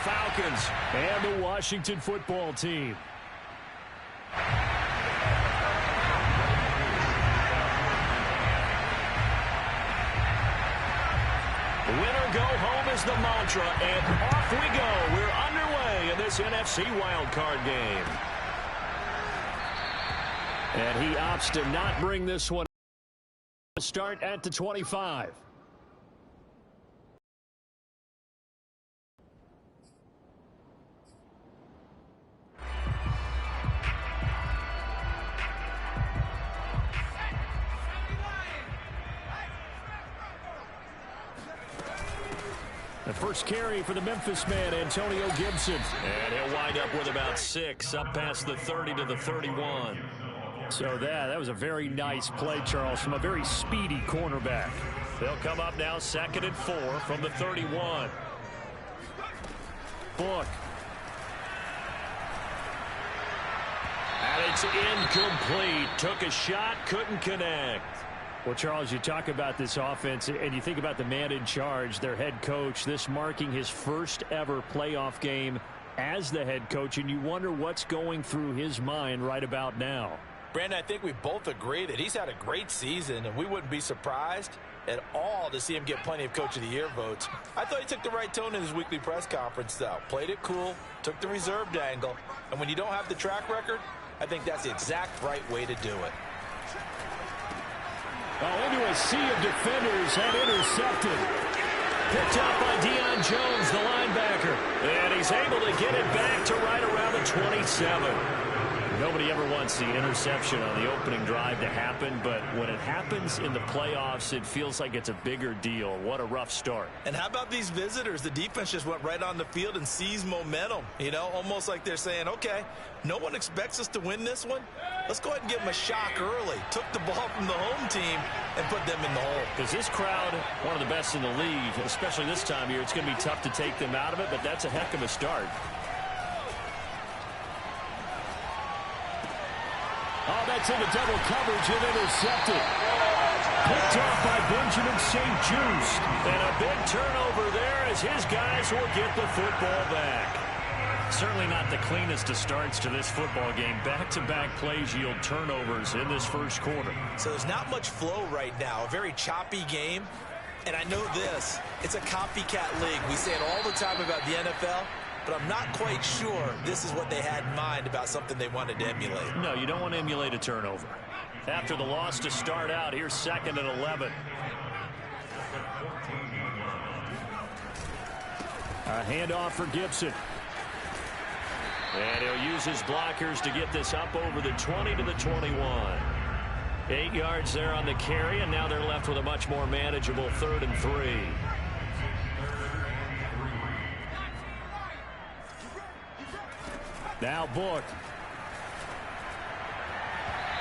Falcons and the Washington football team. Winner go home is the mantra, and off we go. We're underway in this NFC wildcard game. And he opts to not bring this one. Start at the 25. The first carry for the Memphis man, Antonio Gibson. And he'll wind up with about 6, up past the 30 to the 31. So that was a very nice play, Charles, from a very speedy cornerback. They'll come up now 2nd and 4 from the 31. Book. And it's incomplete. Took a shot, couldn't connect. Well, Charles, you talk about this offense, and you think about the man in charge, their head coach, this marking his first ever playoff game as the head coach, and you wonder what's going through his mind right about now. Brandon, I think we both agree that he's had a great season, and we wouldn't be surprised at all to see him get plenty of Coach of the Year votes. I thought he took the right tone in his weekly press conference, though. Played it cool, took the reserved angle, and when you don't have the track record, I think that's the exact right way to do it. Oh, into a sea of defenders and intercepted. Picked up by Deion Jones, the linebacker. And he's able to get it back to right around the 27. Nobody ever wants the interception on the opening drive to happen, but when it happens in the playoffs, it feels like it's a bigger deal. What a rough start. And how about these visitors? The defense just went right on the field and seized momentum. You know, almost like they're saying, okay, no one expects us to win this one. Let's go ahead and give them a shock early. Took the ball from the home team and put them in the hole. Because this crowd, one of the best in the league, especially this time of year, it's going to be tough to take them out of it, but that's a heck of a start. Oh, that's into double coverage and intercepted. Picked off by Benjamin St-Juste. And a big turnover there as his guys will get the football back. Certainly not the cleanest of starts to this football game. Back-to-back plays yield turnovers in this first quarter. So there's not much flow right now. A very choppy game. And I know this. It's a copycat league. We say it all the time about the NFL. But I'm not quite sure this is what they had in mind about something they wanted to emulate. No, you don't want to emulate a turnover. After the loss to start out, here's 2nd and 11. A handoff for Gibson. And he'll use his blockers to get this up over the 20 to the 21. 8 yards there on the carry, and now they're left with a much more manageable 3rd and 3. Now Book.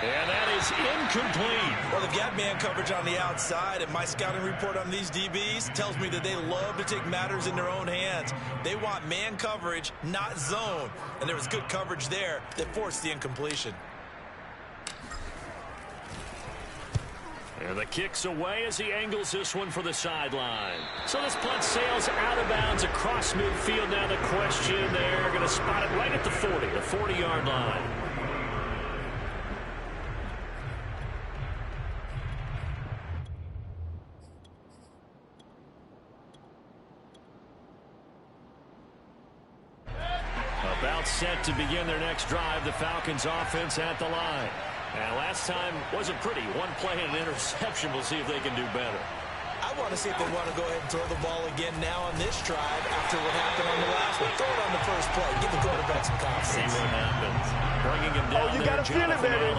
And that is incomplete. Well, they've got man coverage on the outside, and my scouting report on these DBs tells me that they love to take matters in their own hands. They want man coverage, not zone. And there was good coverage there that forced the incompletion. And the kick's away as he angles this one for the sideline. So this punt sails out of bounds across midfield. Now the question, they're going to spot it right at the 40, the 40-yard line. About set to begin their next drive, the Falcons offense at the line. And last time wasn't pretty. One play and an interception. We'll see if they can do better. I want to see if they want to go ahead and throw the ball again now on this drive after what happened on the last one. Throw it on the first play. Give the quarterback some confidence. See what happens. Bringing him down. Oh, you got to feel it, baby.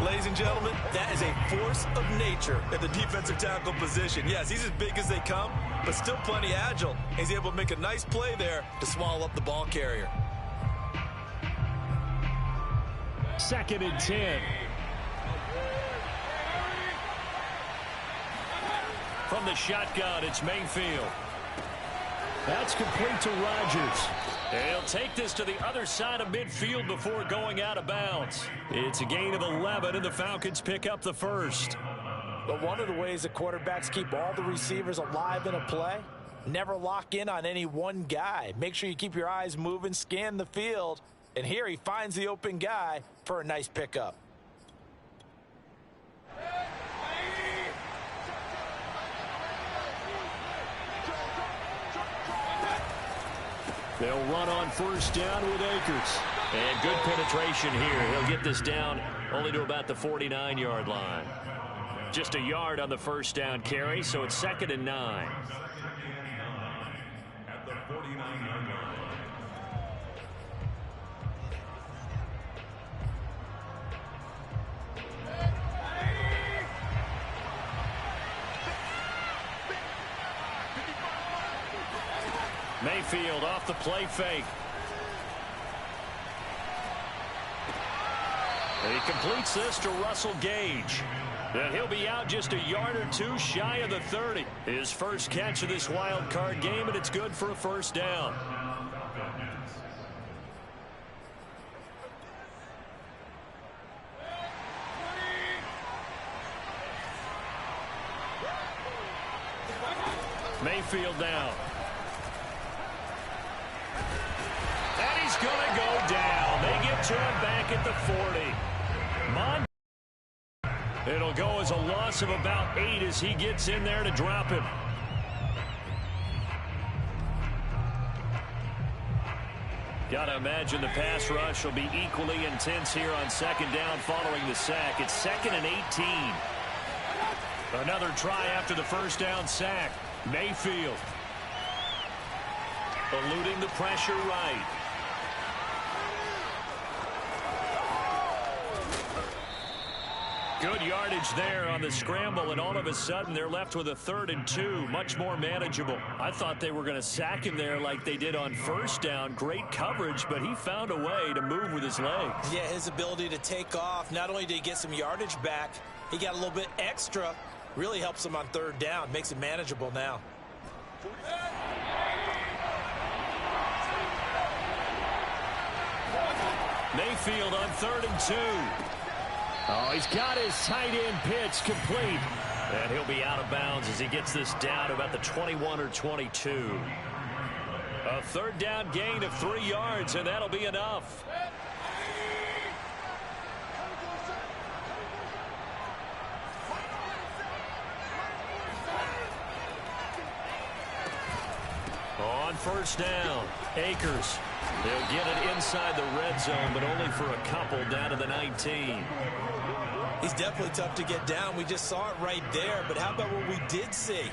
Ladies and gentlemen, that is a force of nature at the defensive tackle position. Yes, he's as big as they come, but still plenty agile. He's able to make a nice play there to swallow up the ball carrier. 2nd and 10. From the shotgun, it's Mayfield. That's complete to Rodgers. He'll take this to the other side of midfield before going out of bounds. It's a gain of 11, and the Falcons pick up the first. But one of the ways that quarterbacks keep all the receivers alive in a play, Never lock in on any one guy. Make sure you keep your eyes moving, scan the field. And here he finds the open guy for a nice pickup. They'll run on first down with Akers. And good penetration here. He'll get this down only to about the 49-yard line. Just a yard on the first down carry, so it's 2nd and 9. At the 49-yard line. Mayfield off the play fake. And he completes this to Russell Gage. And he'll be out just a yard or two shy of the 30. His first catch of this wild card game, and it's good for a first down. Mayfield now. And he's going to go down. They get to him back at the 40. It'll go as a loss of about 8 as he gets in there to drop him. Got to imagine the pass rush will be equally intense here on 2nd down following the sack. It's 2nd and 18. Another try after the first down sack. Mayfield eluding the pressure right. Good yardage there on the scramble, and all of a sudden they're left with a 3rd and 2, much more manageable. I thought they were going to sack him there like they did on first down. Great coverage, but he found a way to move with his legs. Yeah, his ability to take off, not only did he get some yardage back, he got a little bit extra. Really helps him on 3rd down, makes it manageable now. Mayfield on 3rd and 2. Oh, he's got his tight end pitch complete. And he'll be out of bounds as he gets this down about the 21 or 22. A 3rd down gain of 3 yards, and that'll be enough. On first down, Akers. They'll get it inside the red zone, but only for a couple down to the 19. He's definitely tough to get down. We just saw it right there, but how about what we did see?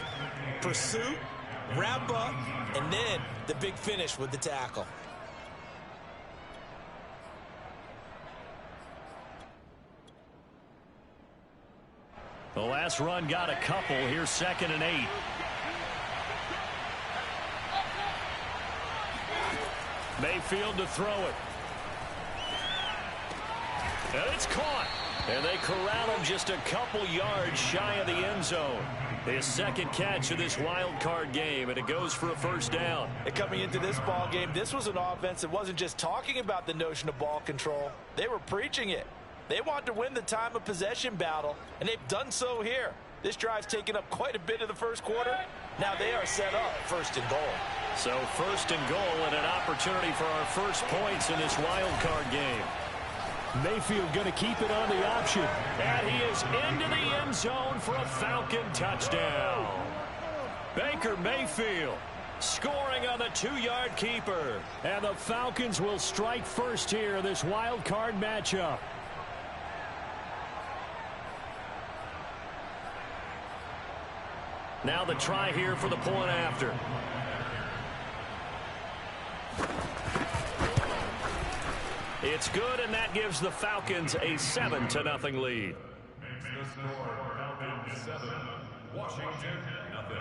Pursuit, wrap up, and then the big finish with the tackle. The last run got a couple. Here's 2nd and 8. Mayfield to throw it. And it's caught. And they corral him just a couple yards shy of the end zone. His 2nd catch of this wild card game, and it goes for a first down. And coming into this ball game, this was an offense that wasn't just talking about the notion of ball control. They were preaching it. They wanted to win the time of possession battle, and they've done so here. This drive's taken up quite a bit of the first quarter. Now they are set up 1st and goal. So 1st and goal, and an opportunity for our first points in this wild card game. Mayfield going to keep it on the option. And he is into the end zone for a Falcon touchdown. Baker Mayfield scoring on the 2-yard keeper. And the Falcons will strike first here in this wild card matchup. Now the try here for the point after. It's good, and that gives the Falcons a 7-0 lead. The score, Falcons 7, Washington nothing.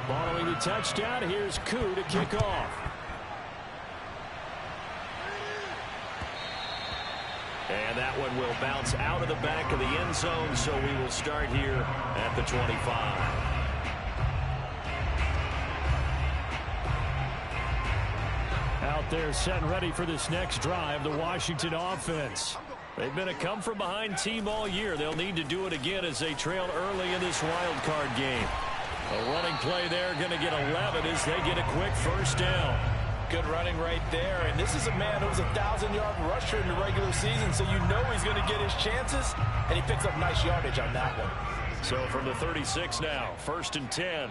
Following the touchdown, here's Koo to kick off. And that one will bounce out of the back of the end zone, so we will start here at the 25. Out there set and ready for this next drive, the Washington offense. They've been a come-from-behind team all year. They'll need to do it again as they trail early in this wild card game. A running play there, going to get 11 as they get a quick first down. Good running right there. And this is a man who's a 1,000-yard rusher in the regular season, so you know he's going to get his chances, and he picks up nice yardage on that one. So from the 36 now, 1st and 10.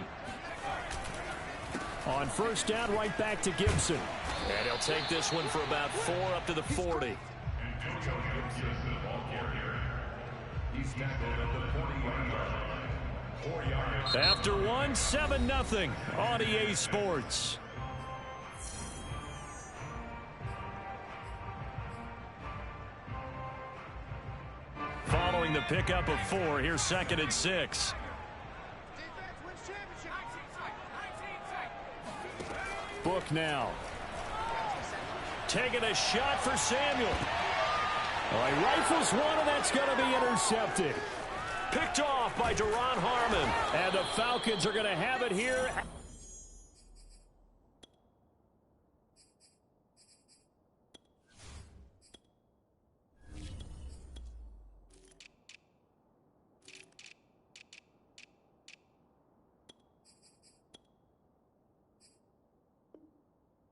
On first down, right back to Gibson. And he'll take this one for about 4 up to the 40. After one, 7-0 on EA Sports. Following the pickup of 4, here's 2nd and 6. Book now. Taking a shot for Samuel. Oh, he rifles one, and that's going to be intercepted. Picked off by Duron Harmon. And the Falcons are going to have it here.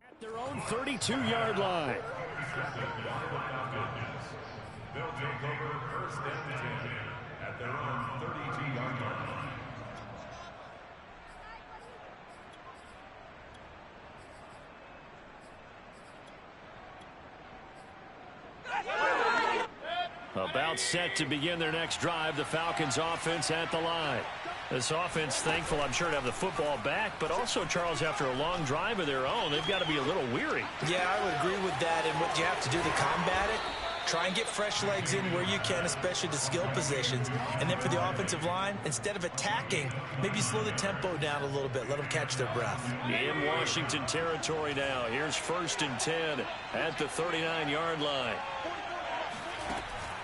At their own 32-yard line. They'll take over 1st and 10 at their own 32-yard line. About set to begin their next drive, the Falcons offense at the line. This offense thankful, I'm sure, to have the football back, but also, Charles, after a long drive of their own, they've got to be a little weary. Yeah, I would agree with that, and what you have to do to combat it, try and get fresh legs in where you can, especially the skill positions. And then for the offensive line, instead of attacking, maybe slow the tempo down a little bit, let them catch their breath. In Washington territory now, here's 1st and 10 at the 39-yard line.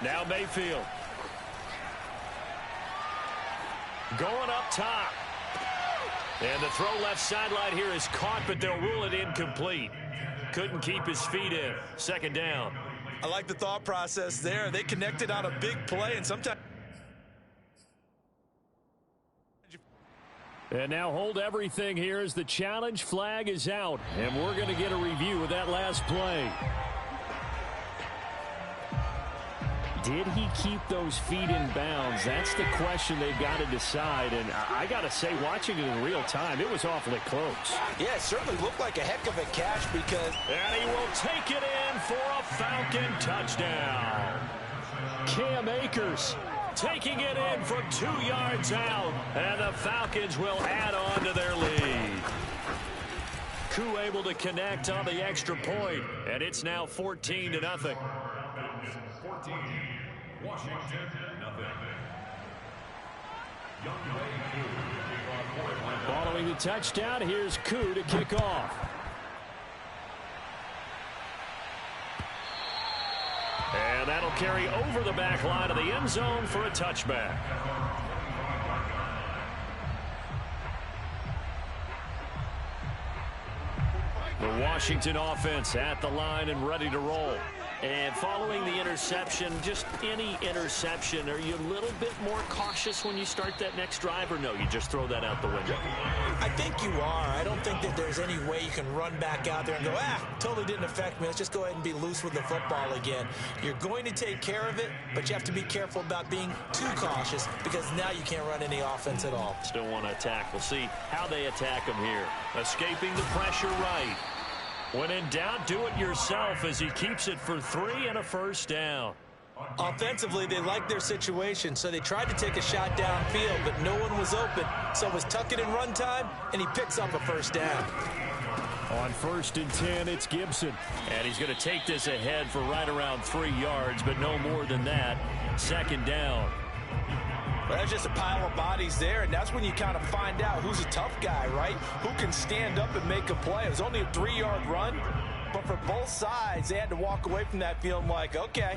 Now Mayfield. Going up top. And the throw left sideline here is caught, but they'll rule it incomplete. Couldn't keep his feet in. 2nd down. I like the thought process there. They connected on a big play, and sometimes... And now hold everything here as the challenge flag is out. And we're going to get a review of that last play. Did he keep those feet in bounds? That's the question they've got to decide. And I got to say, watching it in real time, it was awfully close. Yeah, it certainly looked like a heck of a catch because... And he will take it in for a Falcon touchdown. Cam Akers taking it in from 2 yards out. And the Falcons will add on to their lead. Koo able to connect on the extra point. And it's now 14-0. 14. Washington, nothing. Following the touchdown, here's Koo to kick off. And that'll carry over the back line of the end zone for a touchback. The Washington offense at the line and ready to roll. And following the interception, just any interception, are you a little bit more cautious when you start that next drive, or no, you just throw that out the window? I think you are. I don't think that there's any way you can run back out there and go, totally didn't affect me. Let's just go ahead and be loose with the football again. You're going to take care of it, but you have to be careful about being too cautious because now you can't run any offense at all. Still want to attack. We'll see how they attack him here. Escaping the pressure right. When in doubt, do it yourself as he keeps it for 3 and a first down. Offensively, they liked their situation, so they tried to take a shot downfield, but no one was open. So it was tuck it in run time, and he picks up a first down. On 1st and 10, it's Gibson. And he's going to take this ahead for right around 3 yards, but no more than that. 2nd down. Well, that's just a pile of bodies there, and that's when you kind of find out who's a tough guy, right? Who can stand up and make a play. It was only a 3-yard run, but for both sides, they had to walk away from that feeling like, okay,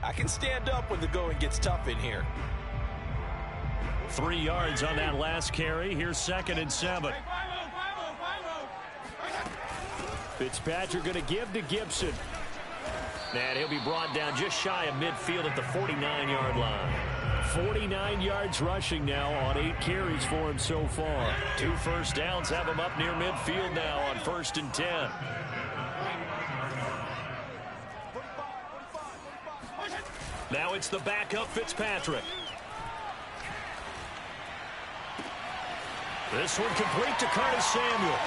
I can stand up when the going gets tough in here. 3 yards on that last carry. Here's 2nd and 7. Fitzpatrick going to give to Gibson. And he'll be brought down just shy of midfield at the 49-yard line. 49 yards rushing now on 8 carries for him so far. 2 first downs have him up near midfield now on 1st and 10. Now it's the backup Fitzpatrick. This one complete to Curtis Samuel.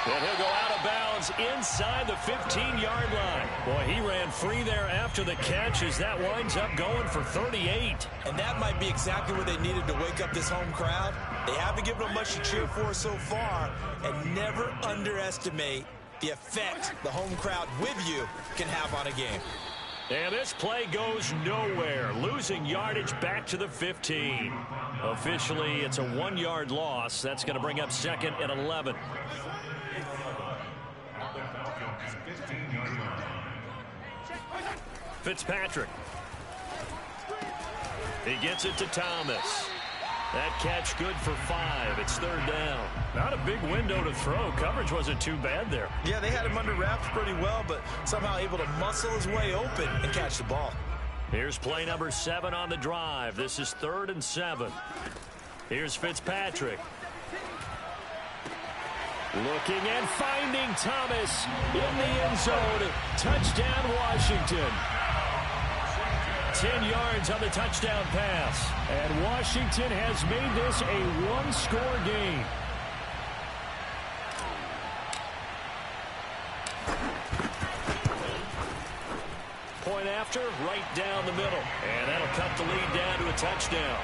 And he'll go out of bounds inside the 15-yard line. Boy, he ran free there after the catch as that winds up going for 38. And that might be exactly what they needed to wake up this home crowd. They haven't given them much to cheer for so far. And never underestimate the effect the home crowd with you can have on a game. And this play goes nowhere, losing yardage back to the 15. Officially, it's a 1-yard loss. That's going to bring up 2nd and 11. Fitzpatrick. He gets it to Thomas. That catch good for 5. It's 3rd down. Not a big window to throw. Coverage wasn't too bad there. Yeah, they had him under wraps pretty well, but somehow able to muscle his way open and catch the ball. Here's play number 7 on the drive. This is 3rd and 7. Here's Fitzpatrick. Looking and finding Thomas in the end zone. Touchdown, Washington. 10 yards on the touchdown pass. And Washington has made this a 1-score game. Point after, right down the middle. And that'll cut the lead down to a touchdown.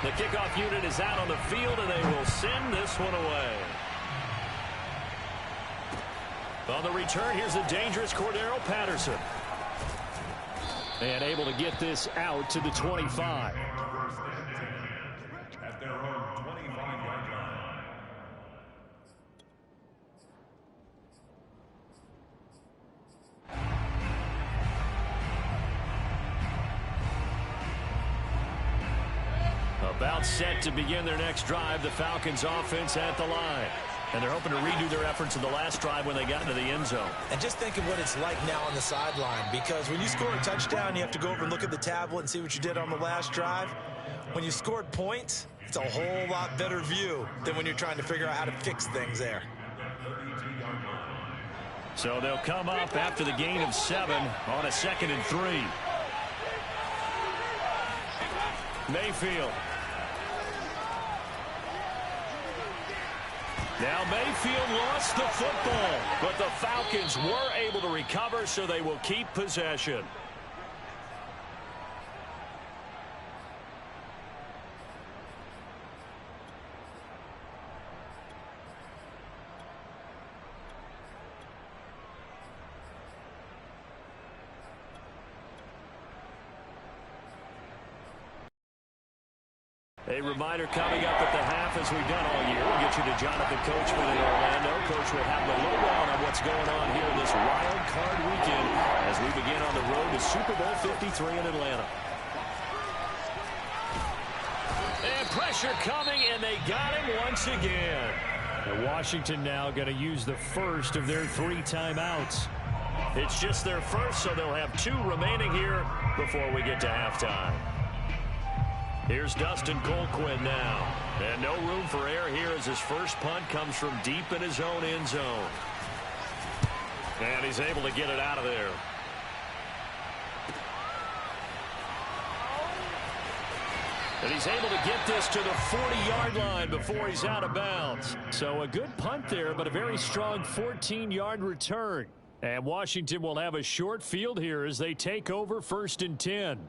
The kickoff unit is out on the field, and they will send this one away. On the return, here's the dangerous Cordero Patterson. And able to get this out to the 25. At their own 25-yard line. About set to begin their next drive, the Falcons offense at the line. And they're hoping to redo their efforts in the last drive when they got into the end zone. And just think of what it's like now on the sideline, because when you score a touchdown, you have to go over and look at the tablet and see what you did on the last drive. When you scored points, it's a whole lot better view than when you're trying to figure out how to fix things there. So they'll come up after the gain of 7 on a 2nd and 3. Mayfield. Now Mayfield lost the football, but the Falcons were able to recover, so they will keep possession. A reminder coming up at the half, as we've done all year. We'll get you to Jonathan Coachman in Orlando. Coach will have the lowdown on what's going on here this wild card weekend as we begin on the road to Super Bowl 53 in Atlanta. And pressure coming, and they got him once again. And Washington now going to use the first of their 3 timeouts. It's just their first, so they'll have 2 remaining here before we get to halftime. Here's Dustin Colquhoun now. And no room for error here as his first punt comes from deep in his own end zone. And he's able to get it out of there. And he's able to get this to the 40-yard line before he's out of bounds. So a good punt there, but a very strong 14-yard return. And Washington will have a short field here as they take over 1st and 10.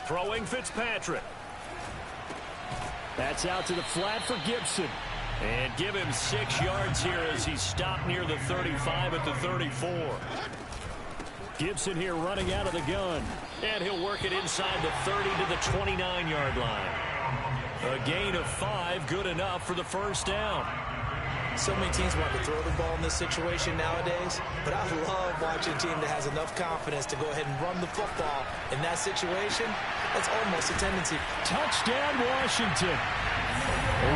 Throwing Fitzpatrick. That's out to the flat for Gibson. And give him 6 yards here as he's stopped near the 35 at the 34. Gibson here running out of the gun. And he'll work it inside the 30 to the 29-yard line. A gain of 5, good enough for the first down. So many teams want to throw the ball in this situation nowadays, but I love watching a team that has enough confidence to go ahead and run the football. In that situation, that's almost a tendency. Touchdown, Washington.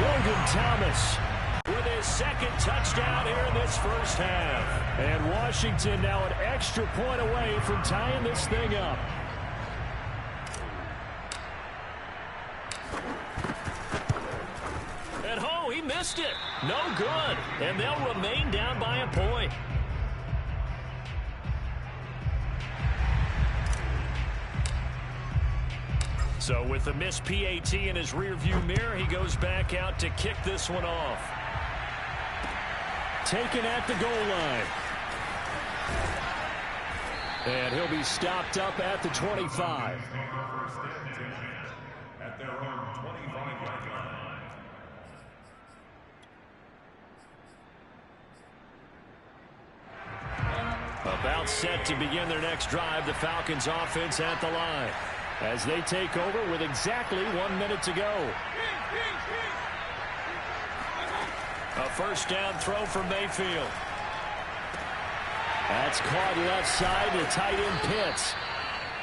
Logan Thomas with his second touchdown here in this first half. And Washington now an extra point away from tying this thing up. And oh, he missed it. No good. And they'll remain down by a point. So with the missed PAT in his rearview mirror, he goes back out to kick this one off. Taken at the goal line. And he'll be stopped up at the 25. At their own 25-yard line. About set to begin their next drive, the Falcons offense at the line as they take over with exactly 1 minute to go. A first down throw for Mayfield. That's caught left side to tight end Pitts.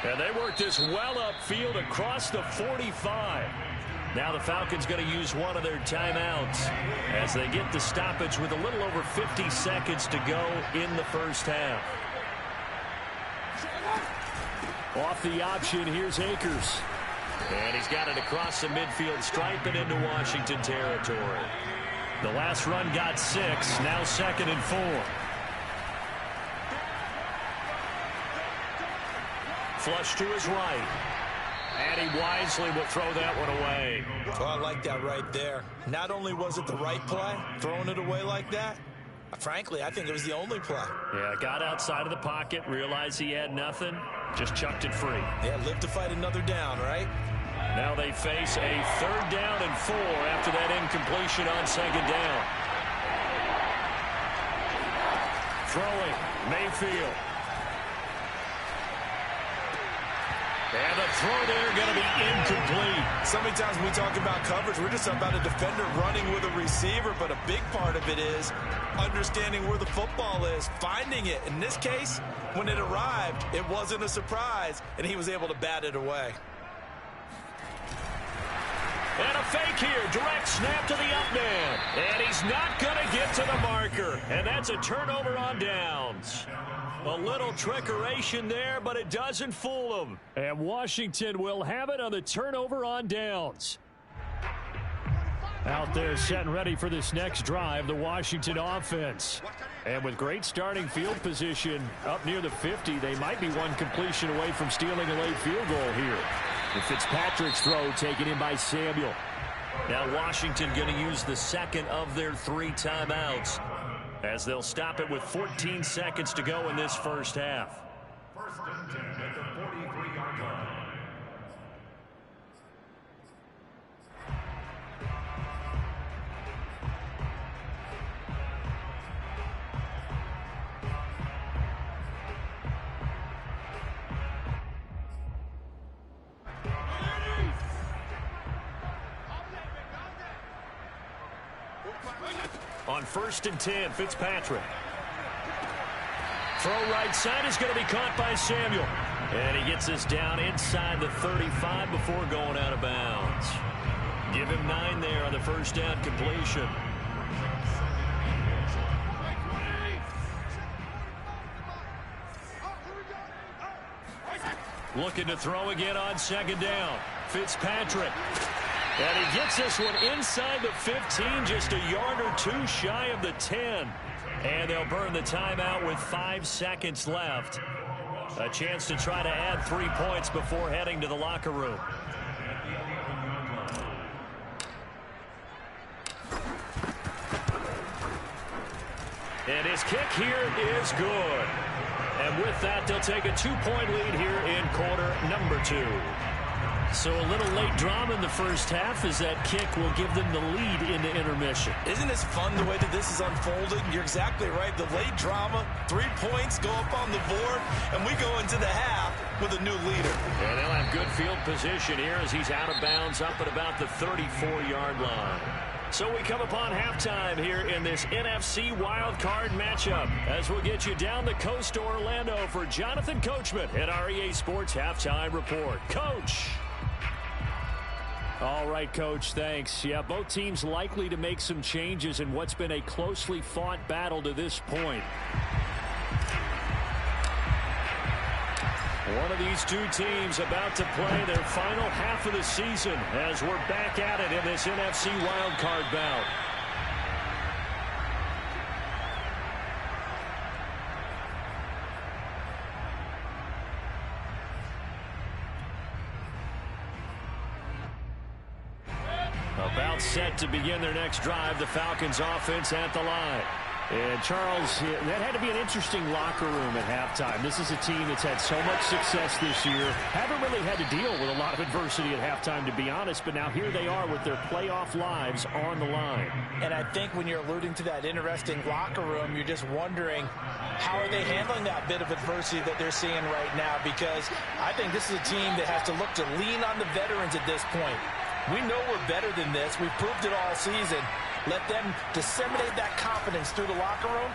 And they work this well upfield across the 45. Now the Falcons going to use one of their timeouts as they get the stoppage with a little over 50 seconds to go in the first half. Off the option, here's Akers. And he's got it across the midfield stripe and into Washington territory. The last run got 6, now 2nd and 4. Flush to his right. And he wisely will throw that one away. Oh, I like that right there. Not only was it the right play, throwing it away like that, frankly, I think it was the only play. Yeah, got outside of the pocket, realized he had nothing, just chucked it free. Yeah, live to fight another down, right? Now they face a 3rd down and 4 after that incompletion on 2nd down. Throwing, Mayfield. And the throw there going to be incomplete. So many times when we talk about coverage, we're just about a defender running with a receiver, but a big part of it is understanding where the football is, finding it. In this case, when it arrived, it wasn't a surprise, and he was able to bat it away. And a fake here, direct snap to the up man. And he's not going to get to the marker. And that's a turnover on downs. A little trickeration there, but it doesn't fool him. And Washington will have it on the turnover on downs. Out there set and ready for this next drive, the Washington offense. And with great starting field position up near the 50, they might be one completion away from stealing a late field goal here. The Fitzpatrick's throw taken in by Samuel. Now Washington going to use the second of their 3 timeouts as they'll stop it with 14 seconds to go in this first half. First and 10 at the 43-yard line. On 1st and 10, Fitzpatrick. Throw right side is going to be caught by Samuel. And he gets this down inside the 35 before going out of bounds. Give him 9 there on the first down completion. Looking to throw again on 2nd down. Fitzpatrick. And he gets this one inside the 15, just a yard or 2 shy of the 10. And they'll burn the timeout with 5 seconds left. A chance to try to add 3 points before heading to the locker room. And his kick here is good. And with that, they'll take a 2-point lead here in quarter number 2. So a little late drama in the first half as that kick will give them the lead into intermission. Isn't this fun the way that this is unfolding? You're exactly right. The late drama, 3 points go up on the board, and we go into the half with a new leader. And they'll have good field position here as he's out of bounds up at about the 34-yard line. So we come upon halftime here in this NFC wildcard matchup as we'll get you down the coast to Orlando for Jonathan Coachman at our EA Sports Halftime Report. Coach. All right, Coach, thanks. Yeah, both teams likely to make some changes in what's been a closely fought battle to this point. One of these two teams about to play their final half of the season as we're back at it in this NFC wildcard bout. About set to begin their next drive, the Falcons offense at the line. And, Charles, that had to be an interesting locker room at halftime. This is a team that's had so much success this year. Haven't really had to deal with a lot of adversity at halftime, to be honest. But now here they are with their playoff lives on the line. And I think when you're alluding to that interesting locker room, you're just wondering how are they handling that bit of adversity that they're seeing right now? Because I think this is a team that has to look to lean on the veterans at this point. We know we're better than this. We've proved it all season. Let them disseminate that confidence through the locker room.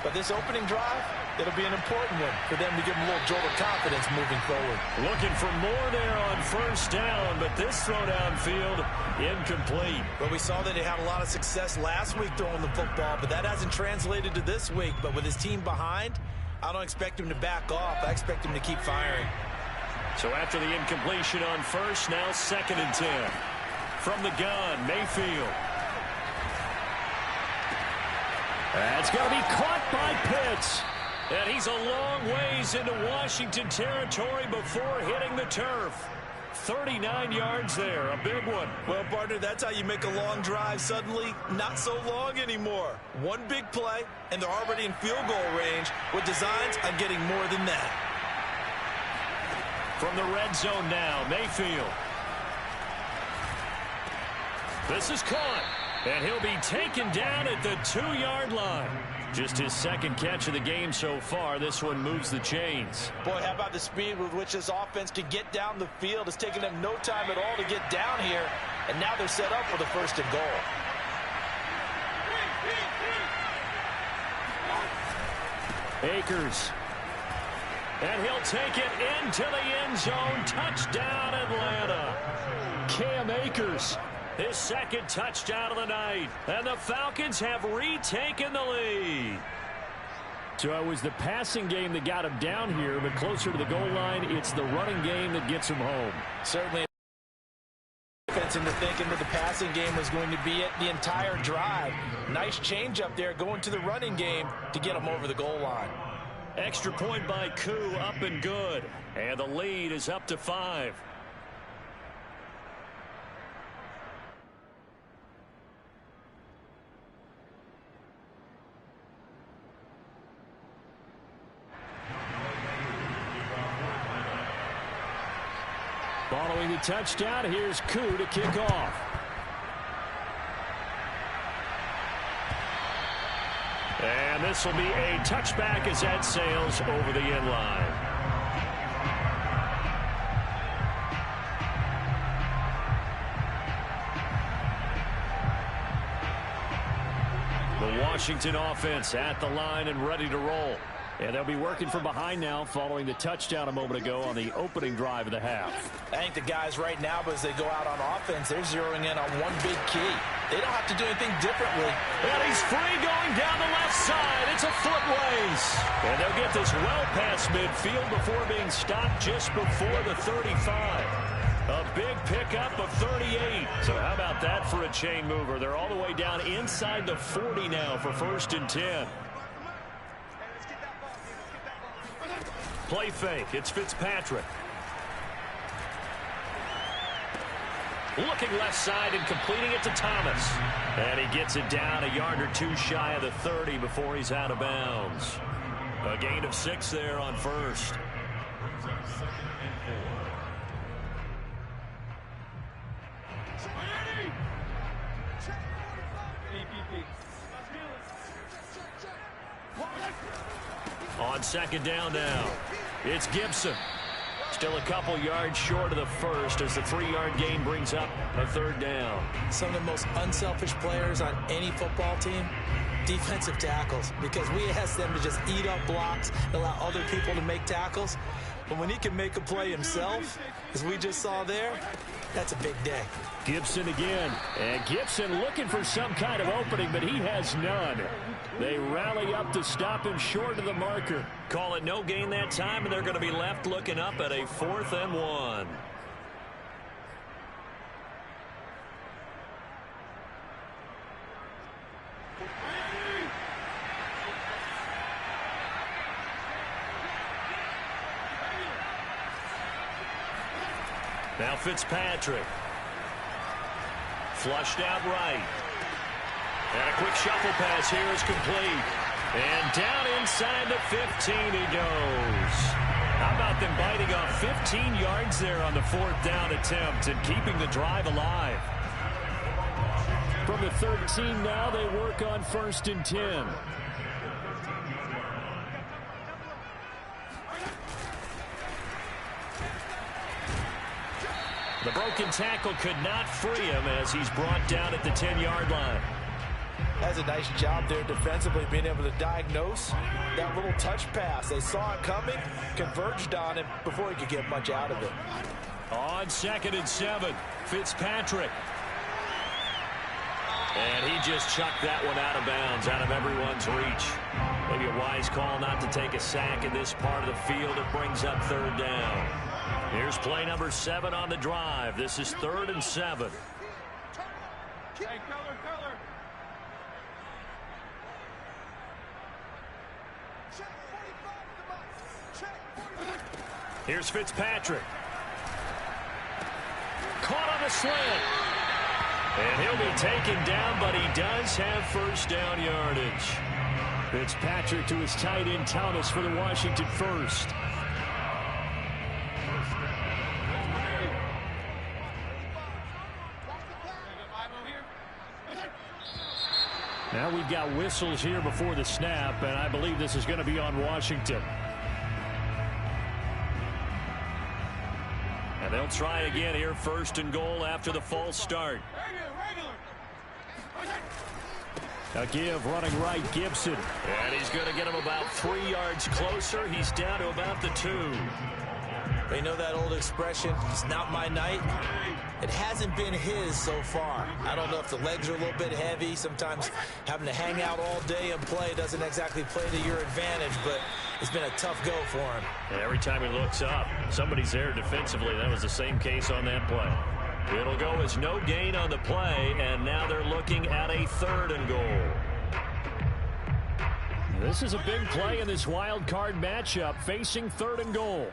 But this opening drive, it'll be an important one for them to give them a little jolt of confidence moving forward. Looking for more there on first down, but this throw downfield incomplete. But we saw that he had a lot of success last week throwing the football, but that hasn't translated to this week. But with his team behind, I don't expect him to back off. I expect him to keep firing. So after the incompletion on first, now 2nd and 10. From the gun, Mayfield. That's going to be caught by Pitts. And he's a long ways into Washington territory before hitting the turf. 39 yards there, a big one. Well, partner, that's how you make a long drive suddenly not so long anymore. One big play, and they're already in field goal range with designs on getting more than that. From the red zone now, Mayfield. This is caught, and he'll be taken down at the 2-yard line. Just his second catch of the game so far. This one moves the chains. Boy, how about the speed with which this offense can get down the field? It's taken them no time at all to get down here, and now they're set up for the 1st and goal. Akers. And he'll take it into the end zone. Touchdown, Atlanta. Cam Akers, his second touchdown of the night. And the Falcons have retaken the lead. So it was the passing game that got him down here, but closer to the goal line, it's the running game that gets him home. Certainly into thinking that the passing game was going to be it the entire drive. Nice change up there going to the running game to get him over the goal line. Extra point by Koo, up and good. And the lead is up to 5. Following the touchdown, here's Koo to kick off. And this will be a touchback as that sails over the end line. The Washington offense at the line and ready to roll. And they'll be working from behind now following the touchdown a moment ago on the opening drive of the half. I think the guys right now, as they go out on offense, they're zeroing in on one big key. They don't have to do anything differently. And he's free going down the left side. It's a foot race. And they'll get this well past midfield before being stopped just before the 35. A big pickup of 38. So how about that for a chain mover? They're all the way down inside the 40 now for 1st and 10. Play fake. It's Fitzpatrick. Looking left side and completing it to Thomas. And he gets it down a yard or two shy of the 30 before he's out of bounds. A gain of 6 there on first. On 2nd down now, it's Gibson. Still a couple yards short of the first as the 3-yard gain brings up a third down. Some of the most unselfish players on any football team, defensive tackles, because we ask them to just eat up blocks, allow other people to make tackles. But when he can make a play himself, as we just saw there, that's a big day. Gibson again. And Gibson looking for some kind of opening, but he has none. They rally up to stop him short of the marker. Call it no gain that time, and they're going to be left looking up at a 4th and 1. Now Fitzpatrick. Flushed out right. And a quick shuffle pass here is complete. And down inside the 15 he goes. How about them biting off 15 yards there on the 4th down attempt and keeping the drive alive? From the 13 now, they work on 1st and 10. The broken tackle could not free him as he's brought down at the 10-yard line. Has a nice job there defensively, being able to diagnose that little touch pass. They saw it coming, converged on him before he could get much out of it. On 2nd and 7, Fitzpatrick. And he just chucked that one out of bounds, out of everyone's reach. Maybe a wise call not to take a sack in this part of the field. It brings up 3rd down. Here's play number 7 on the drive. This is 3rd and 7. Here's Fitzpatrick. Caught on the slant. And he'll be taken down, but he does have 1st down yardage. Fitzpatrick to his tight end Thomas for the Washington 1st. Now we've got whistles here before the snap, and I believe this is going to be on Washington. And they'll try again here, 1st and goal after the false start. A give running right, Gibson. And he's going to get him about 3 yards closer. He's down to about the 2. They know that old expression, it's not my night. It hasn't been his so far. I don't know if the legs are a little bit heavy. Sometimes having to hang out all day and play doesn't exactly play to your advantage, but it's been a tough go for him. And every time he looks up, somebody's there defensively. That was the same case on that play. It'll go as no gain on the play, and now they're looking at a 3rd and goal. This is a big play in this wild card matchup, facing 3rd and goal.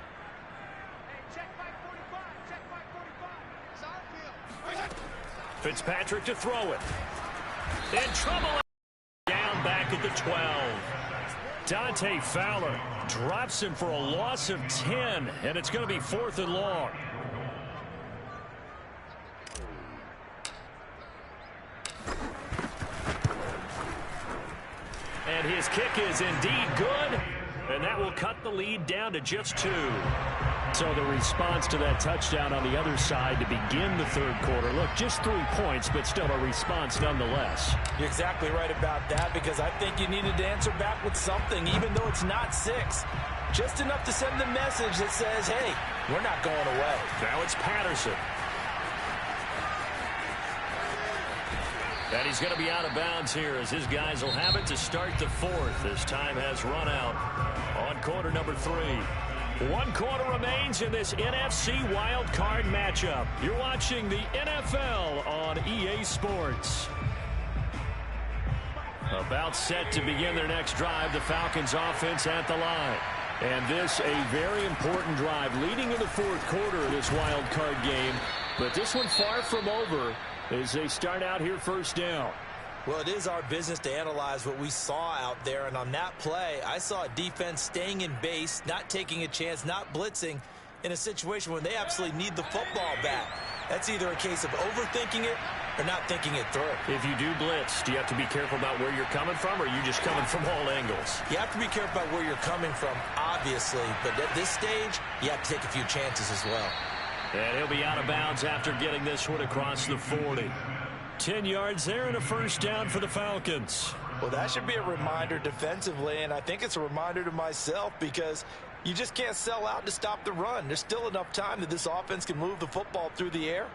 Fitzpatrick to throw it. In trouble. Down back at the 12. Dante Fowler drops him for a loss of 10, and it's going to be 4th and long. And his kick is indeed good, and that will cut the lead down to just 2. So the response to that touchdown on the other side to begin the 3rd quarter. Look, just 3 points, but still a response nonetheless. You're exactly right about that, because I think you needed to answer back with something, even though it's not 6. Just enough to send the message that says, hey, we're not going away. Now it's Patterson. And he's going to be out of bounds here as his guys will have it to start the 4th as time has run out on quarter number 3. 1 quarter remains in this NFC wild card matchup. You're watching the NFL on EA Sports. About set to begin their next drive, the Falcons offense at the line. And this a very important drive leading in the 4th quarter of this wild card game. But this one far from over as they start out here 1st down. Well, it is our business to analyze what we saw out there, and on that play, I saw a defense staying in base, not taking a chance, not blitzing in a situation where they absolutely need the football back. That's either a case of overthinking it or not thinking it through. If you do blitz, do you have to be careful about where you're coming from, or are you just coming from all angles? You have to be careful about where you're coming from, obviously, but at this stage, you have to take a few chances as well. And he'll be out of bounds after getting this one across the 40. 10 yards there and a first down for the Falcons. Well, that should be a reminder defensively, and I think it's a reminder to myself because you just can't sell out to stop the run. There's still enough time that this offense can move the football through the air,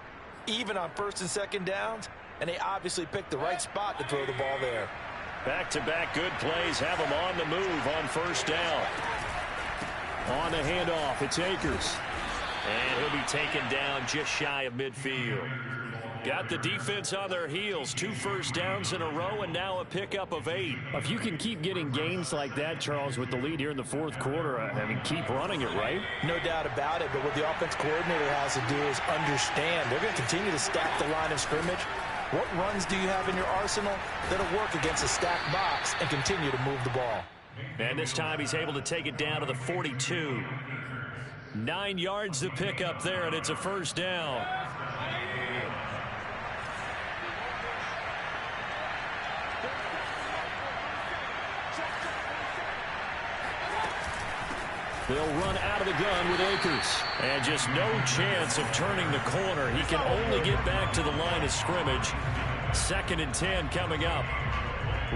even on first and second downs, and they obviously picked the right spot to throw the ball there. Back-to-back good plays have them on the move on first down. On the handoff, it's Akers. And he'll be taken down just shy of midfield. Got the defense on their heels. 2 first downs in a row and now a pickup of 8. If you can keep getting gains like that, Charles, with the lead here in the fourth quarter, I mean, keep running it, right? No doubt about it, but what the offense coordinator has to do is understand they're going to continue to stack the line of scrimmage. What runs do you have in your arsenal that'll work against a stacked box and continue to move the ball? And this time he's able to take it down to the 42. 9 yards to pick up there, and it's a first down. They'll run out of the gun with Akers. And just no chance of turning the corner. He can only get back to the line of scrimmage. 2nd and 10 coming up.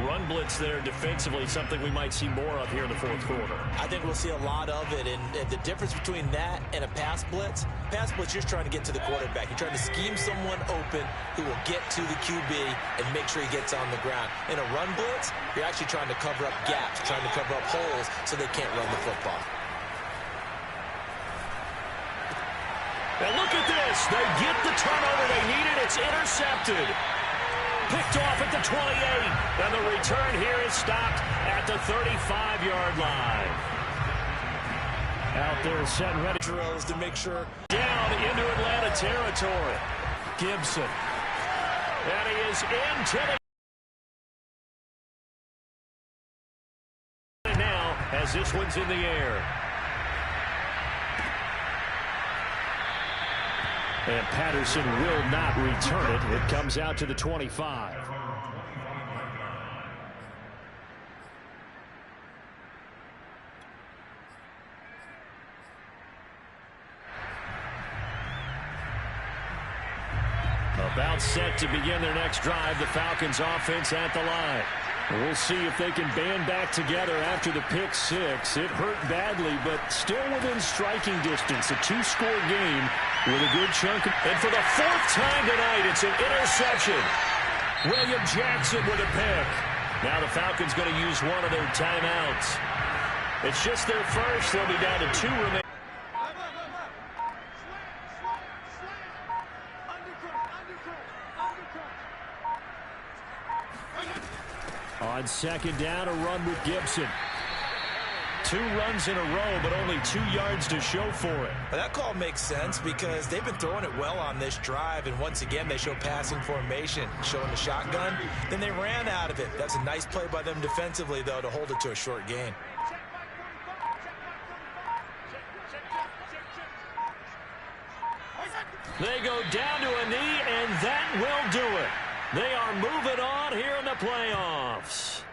Run blitz there defensively, something we might see more of here in the fourth quarter. I think we'll see a lot of it, and the difference between that and a pass blitz, you're just trying to get to the quarterback. You're trying to scheme someone open who will get to the QB and make sure he gets on the ground. In a run blitz, you're actually trying to cover up gaps, trying to cover up holes so they can't run the football. And look at this. They get the turnover they needed. It's intercepted. Picked off at the 28. And the return here is stopped at the 35-yard line. Out there setting ready. Drills to make sure. Down into Atlanta territory. Gibson. And he is into the now as this one's in the air. And Patterson will not return it. It comes out to the 25. About set to begin their next drive. The Falcons offense at the line. We'll see if they can band back together after the pick 6. It hurt badly, but still within striking distance. A 2-score game with a good chunk. And for the 4th time tonight, it's an interception. William Jackson with a pick. Now the Falcons going to use one of their timeouts. It's just their first. They'll be down to 2 remaining. On 2nd down, a run with Gibson. 2 runs in a row, but only 2 yards to show for it. Well, that call makes sense because they've been throwing it well on this drive, and once again, they show passing formation, showing the shotgun. Then they ran out of it. That's a nice play by them defensively, though, to hold it to a short gain. They go down to a knee, and that will do it. They are moving on here in the playoffs.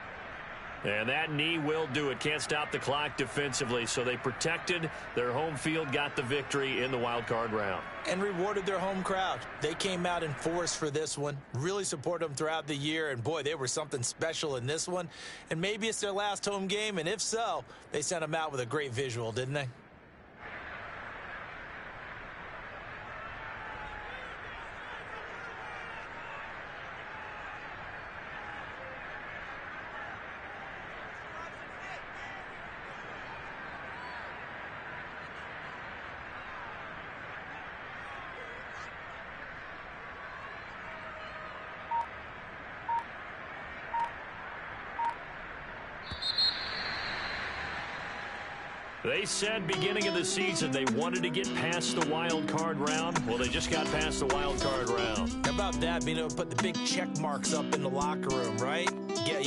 And that knee will do it. Can't stop the clock defensively, so they protected their home field, got the victory in the wild card round. And rewarded their home crowd. They came out in force for this one, really supported them throughout the year, and boy, they were something special in this one. And maybe it's their last home game, and if so, they sent them out with a great visual, didn't they? They said beginning of the season they wanted to get past the wild card round. Well, they just got past the wild card round. How about that, being able to put the big check marks up in the locker room, right?